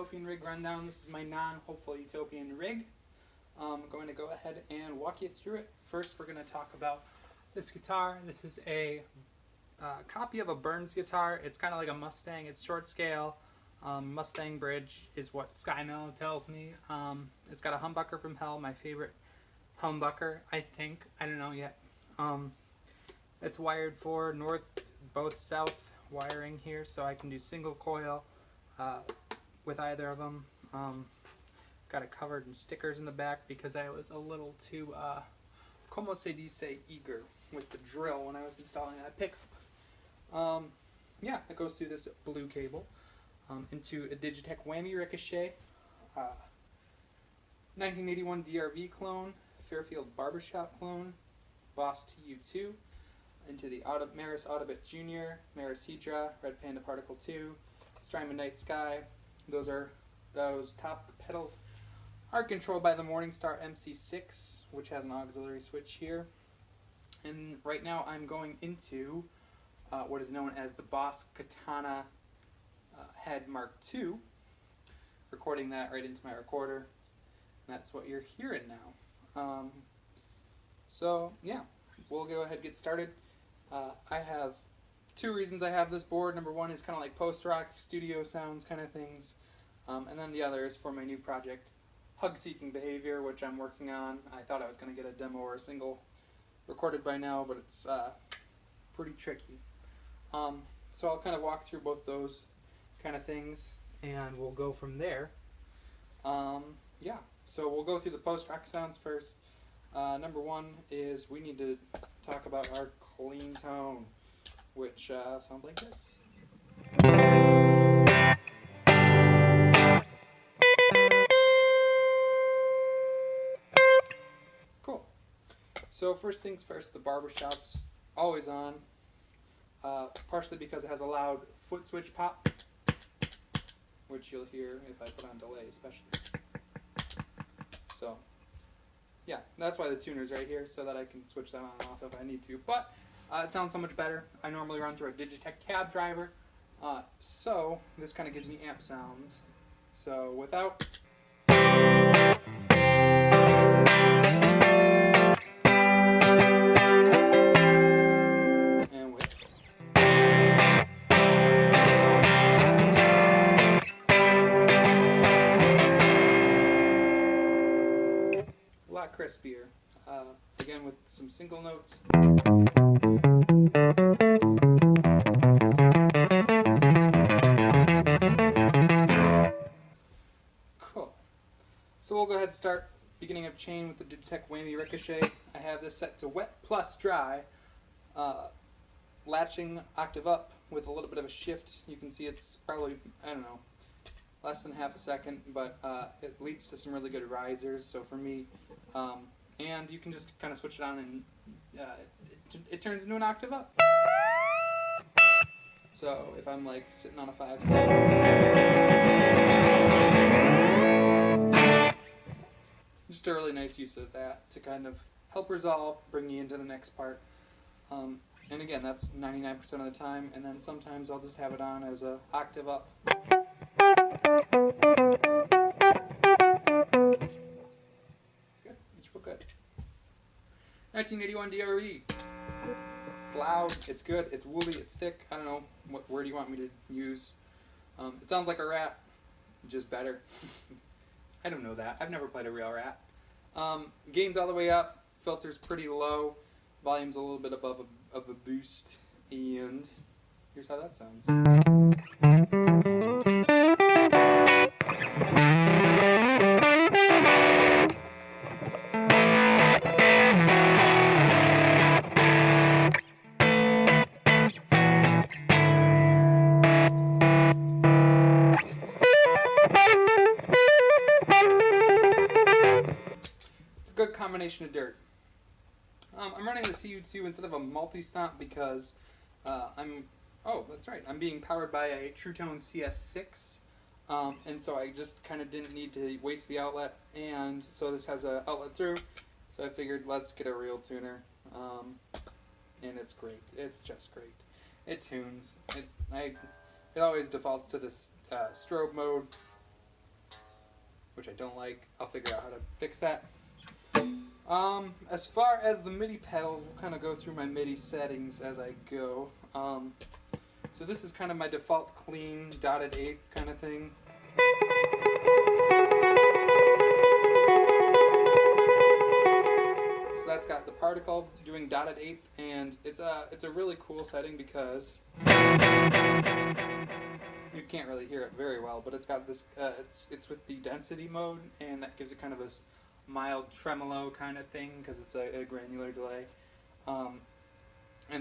HopefulUtopian rig rundown. This is my non-HopefulUtopian rig. I'm going to go ahead and walk you through it. First, we're going to talk about this guitar. This is a copy of a Burns guitar. It's kind of like a Mustang. It's short scale. Mustang bridge is what SkyMellow tells me. It's got a humbucker from hell, my favorite humbucker, I think. I don't know yet. It's wired for north, both south wiring here, so I can do single coil with either of them. Got it covered in stickers in the back because I was a little too, como se dice, eager with the drill when I was installing that pickup. Yeah, it goes through this blue cable into a Digitech Whammy Ricochet, 1981 DRV clone, Fairfield Barbershop clone, Boss TU2, into the Maris Autobit Jr., Maris Hedra, Red Panda Particle 2, Strymon Night Sky. Those top pedals are controlled by the Morningstar MC6, which has an auxiliary switch here. And right now I'm going into what is known as the Boss Katana Head Mark II, recording that right into my recorder. That's what you're hearing now. So yeah, we'll go ahead and get started. I have two reasons I have this board. Number one is kind of like post-rock studio sounds kind of things. And then the other is for my new project, Hug-Seeking Behavior, which I'm working on. I thought I was going to get a demo or a single recorded by now, but it's pretty tricky. So I'll kind of walk through both those kind of things, and we'll go from there. Yeah, so we'll go through the post-rock sounds first. Number one is we need to talk about our clean tone, which sounds like this. Cool. So first things first, the barbershop's always on, partially because it has a loud foot switch pop, which you'll hear if I put on delay especially. So yeah, that's why the tuner's right here, so that I can switch that on and off if I need to. But it sounds so much better. I normally run through a Digitech cab driver, so this kind of gives me amp sounds. So without... and with... a lot crispier. Again with some single notes. Cool. So we'll go ahead and start beginning of chain with the Digitech Whammy Ricochet. I have this set to wet plus dry, latching octave up with a little bit of a shift. You can see it's probably, I don't know, less than half a second, but it leads to some really good risers. So for me, and you can just kind of switch it on and it turns into an octave up. So if I'm like sitting on a 5/7, just a really nice use of that to kind of help resolve, bring you into the next part. And again, that's 99% of the time, and then sometimes I'll just have it on as a octave up. Good, it's real good. 1981 DRE. It's loud, it's good, it's woolly, it's thick. I don't know, what word you want me to use. It sounds like a rat, just better. I don't know that. I've never played a real rat. Gain's all the way up, filter's pretty low, volume's a little bit above of a boost, and here's how that sounds. Good combination of dirt. I'm running the TU2 instead of a multi-stomp because I'm being powered by a True Tone CS6, and so I just kind of didn't need to waste the outlet, and so this has an outlet through, so I figured let's get a real tuner, and it's great. It's just great. It tunes. It always defaults to this strobe mode, which I don't like. I'll figure out how to fix that. As far as the MIDI pedals, we'll kind of go through my MIDI settings as I go. So this is kind of my default clean dotted eighth kind of thing. So that's got the particle doing dotted eighth, and it's a really cool setting because you can't really hear it very well, but it's got this it's with the density mode, and that gives it kind of a mild tremolo kind of thing because it's a granular delay. And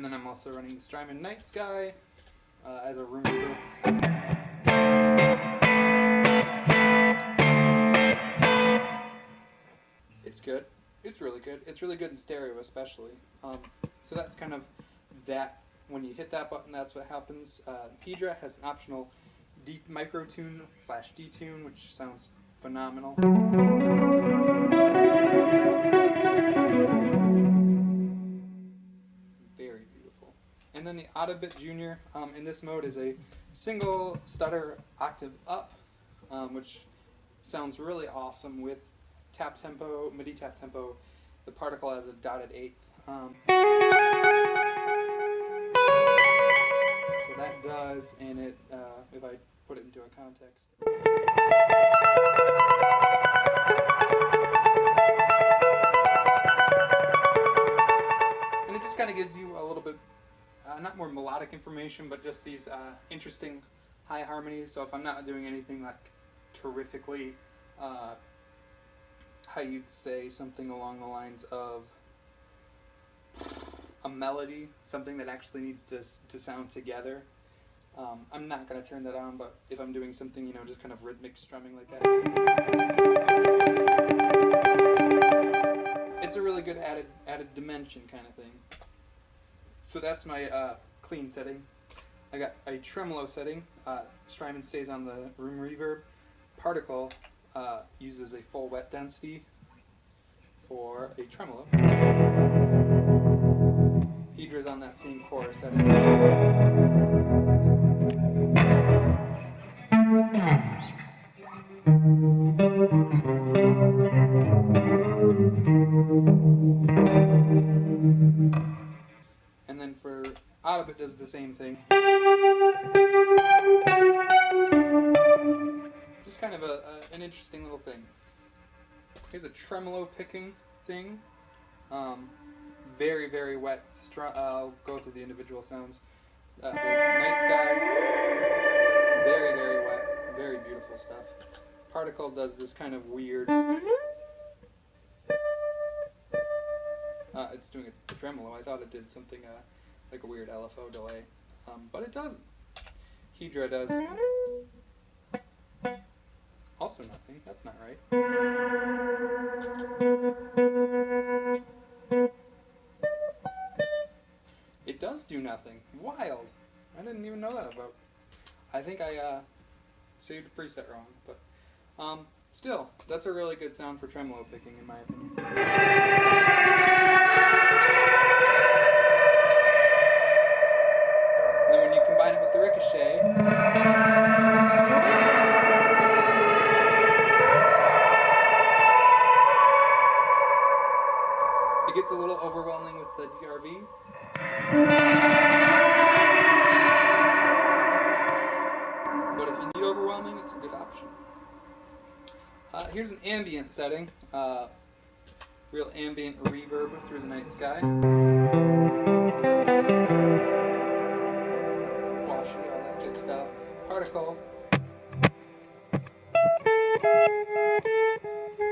then I'm also running the Strymon Night Sky as a room reverb. It's good. It's really good. It's really good in stereo especially. So that's kind of that. When you hit that button, that's what happens. Apr has an optional micro tune / detune, which sounds phenomenal. Very beautiful. And then the Autobit Junior in this mode is a single stutter octave up, which sounds really awesome with tap tempo, MIDI tap tempo. The particle has a dotted eighth. That's what that does, and it if I put it into a context. And it just kind of gives you a little bit, not more melodic information, but just these interesting high harmonies. So if I'm not doing anything like terrifically, how you'd say something along the lines of a melody, something that actually needs to sound together. I'm not going to turn that on, but if I'm doing something, you know, just kind of rhythmic strumming like that. It's a really good added dimension kind of thing. So that's my clean setting. I got a tremolo setting. Strymon stays on the room reverb. Particle uses a full wet density for a tremolo. Apra's on that same chorus setting. And then for Autobit does the same thing. Just kind of an interesting little thing. Here's a tremolo picking thing. Very, very wet. I'll go through the individual sounds. The Night Sky, very, very wet. Very beautiful stuff. Particle does this kind of weird. It's doing a tremolo. I thought it did something like a weird LFO delay, but it doesn't. Hydra does. Also nothing. That's not right. It does do nothing. Wild. I didn't even know that about. I think I saved a preset wrong, but still, that's a really good sound for tremolo picking, in my opinion. And then when you combine it with the ricochet, it gets a little overwhelming with the DRV. But if you need overwhelming, it's a good option. Here's an ambient setting. Real ambient reverb through the night sky. Washy, all that good stuff. Particle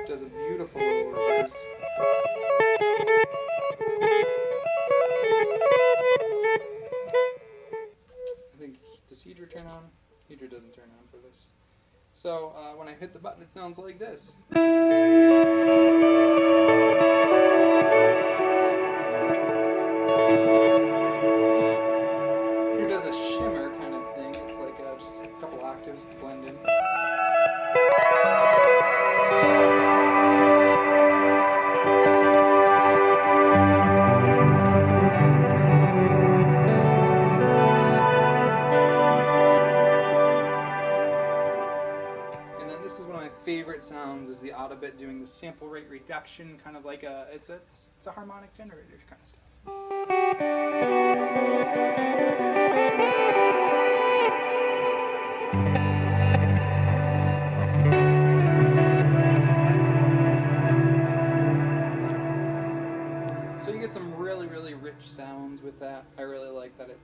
does a beautiful little reverse. I think, does Hydra turn on? Hydra doesn't turn on for this. So when I hit the button, it sounds like this. Hydra does a shimmer kind of thing. It's like just a couple octaves to blend in. Favorite sounds sounds is the auto bit doing the sample rate reduction, kind of like it's a harmonic generator kind of stuff. So you get some really, really rich sounds with that. I really like that it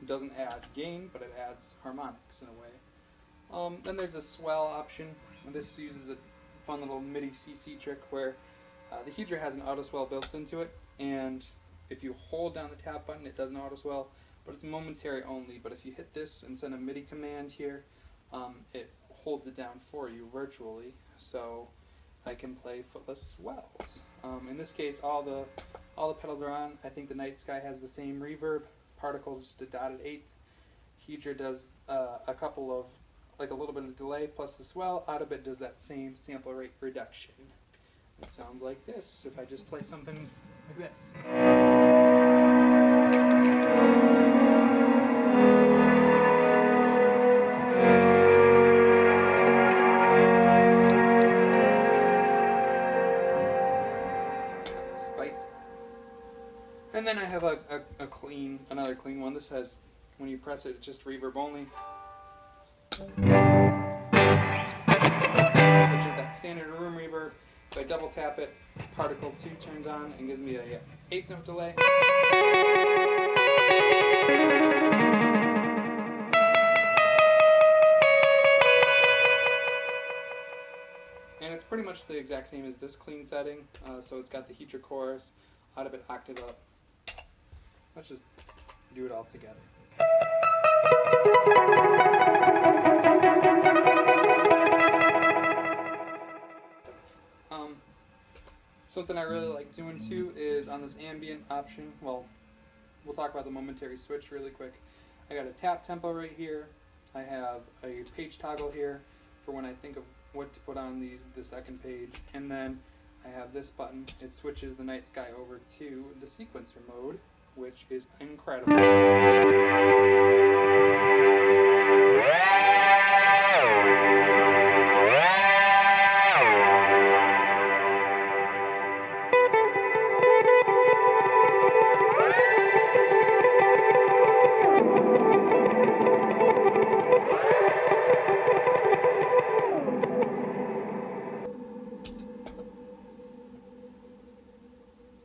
doesn't add gain, but it adds harmonics in a way. Then there's a swell option. This uses a fun little MIDI CC trick where the Hydra has an auto swell built into it, and if you hold down the tap button, it does an auto swell, but it's momentary only. But if you hit this and send a MIDI command here, it holds it down for you virtually, so I can play footless swells. In this case, all the pedals are on. I think the Night Sky has the same reverb. Particles just a dotted eighth. Hydra does a couple of, like a little bit of delay plus the swell. Autobit does that same sample rate reduction. It sounds like this if I just play something like this. Spicy. And then I have another clean one. This has, when you press it, it's just reverb only, which is that standard room reverb. If I double tap it, particle 2 turns on and gives me a 8th note delay. And it's pretty much the exact same as this clean setting. So it's got the Hydra chorus, Autobit octave up. Let's just do it all together. Something I really like doing too is on this ambient option. Well, we'll talk about the momentary switch really quick. I got a tap tempo right here. I have a page toggle here for when I think of what to put on the second page, and then I have this button. It switches the Night Sky over to the sequencer mode, which is incredible.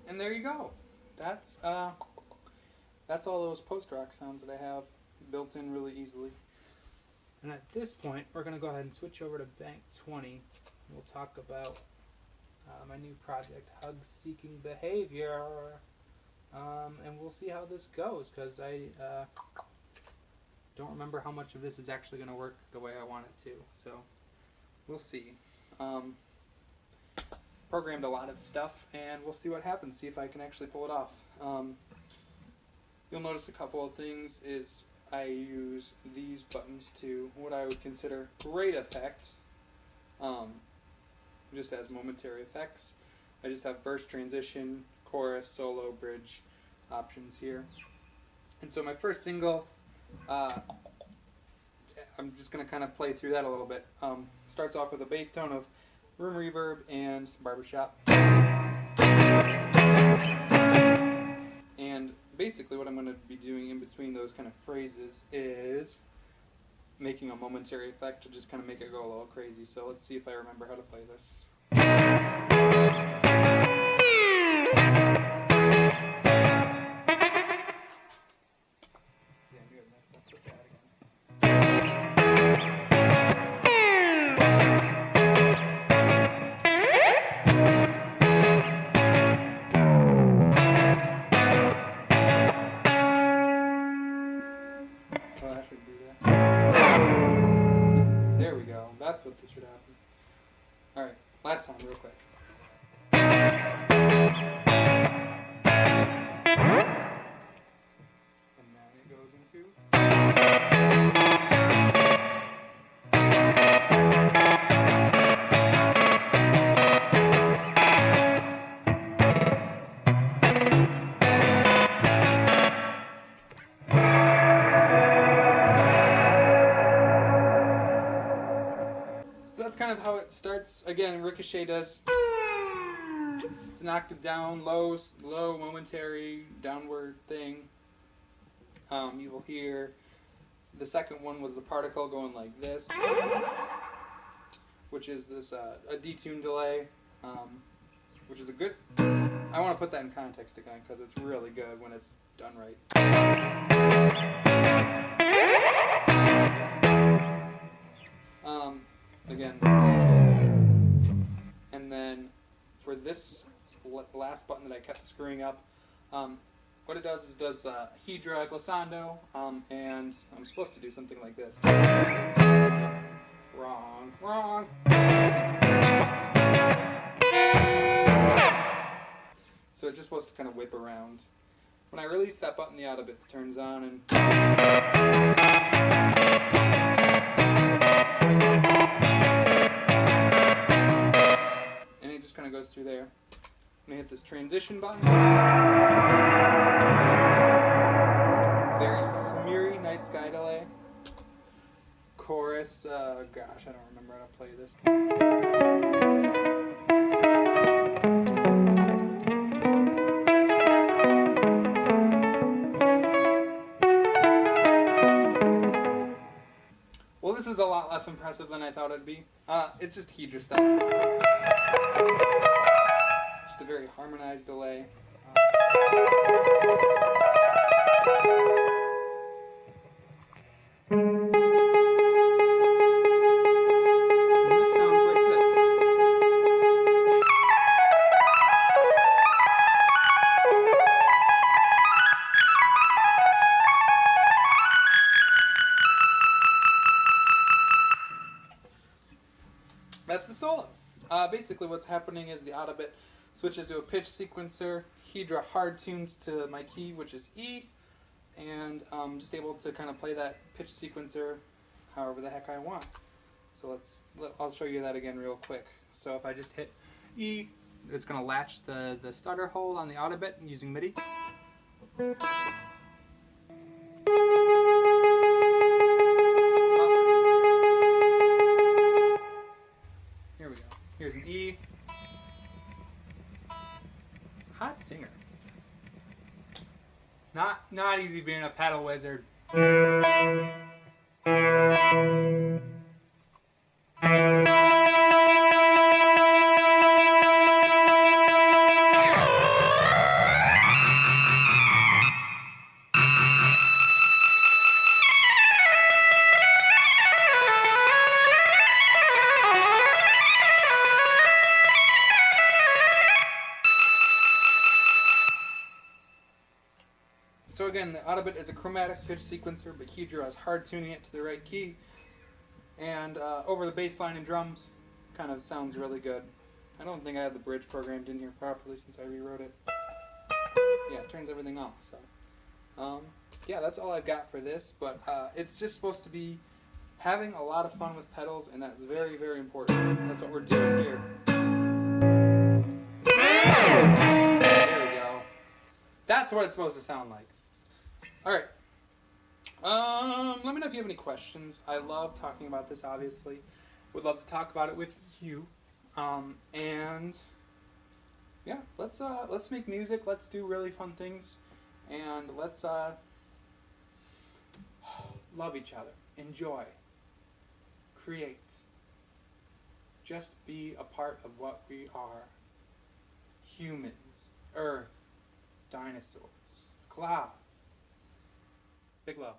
And there you go. That's all those post-rock sounds that I have built in really easily. And at this point, we're going to go ahead and switch over to Bank 20. We'll talk about my new project, Hug Seeking Behavior. And we'll see how this goes, because I don't remember how much of this is actually going to work the way I want it to. So we'll see. Programmed a lot of stuff, and we'll see what happens, see if I can actually pull it off. You'll notice a couple of things is I use these buttons to what I would consider great effect, just as momentary effects. I just have verse transition, chorus, solo, bridge options here. And so my first single, I'm just going to kind of play through that a little bit. Starts off with a bass tone of room reverb and barbershop. And basically what I'm going to be doing in between those kind of phrases is making a momentary effect to just kind of make it go a little crazy. So let's see if I remember how to play this. There we go. That's what should happen. Alright, last time real quick. And then it goes into... That's kind of how it starts. starts, again, ricochet does. It's an octave down, low, momentary, downward thing. You will hear the second one was the particle going like this, which is this a detune delay, which is a good. I want to put that in context again because it's really good when it's done right. Again, and then for this last button that I kept screwing up, what it does is Hydra glissando, and I'm supposed to do something like this. Wrong. So it's just supposed to kind of whip around. When I release that button, the auto bit turns on, and it just kind of goes through there. I'm going to hit this transition button. Very smeary night sky delay. Chorus, gosh, I don't remember how to play this. Well, this is a lot less impressive than I thought it'd be. It's just Hydra stuff. Just a very harmonized delay. And this sounds like this. That's the solo. Basically what's happening is the auto bit switches to a pitch sequencer. Hydra hard tunes to my key, which is E, and I'm just able to kind of play that pitch sequencer however the heck I want. So I'll show you that again real quick. So if I just hit E, it's going to latch the stutter hold on the auto bit using MIDI. Here we go. Here's an E. Hot singer. Not easy being a pedal wizard. So again, the auto bit is a chromatic pitch sequencer, but Hydra is hard tuning it to the right key, and over the bass line and drums, kind of sounds really good. I don't think I have the bridge programmed in here properly since I rewrote it. Yeah, it turns everything off. So yeah, that's all I've got for this, but it's just supposed to be having a lot of fun with pedals, and that's very, very important. That's what we're doing here. There we go. That's what it's supposed to sound like. Alright, let me know if you have any questions. I love talking about this, obviously. Would love to talk about it with you. And yeah, let's make music, let's do really fun things, and let's love each other, enjoy, create, just be a part of what we are. Humans, Earth, dinosaurs, clouds. Big love.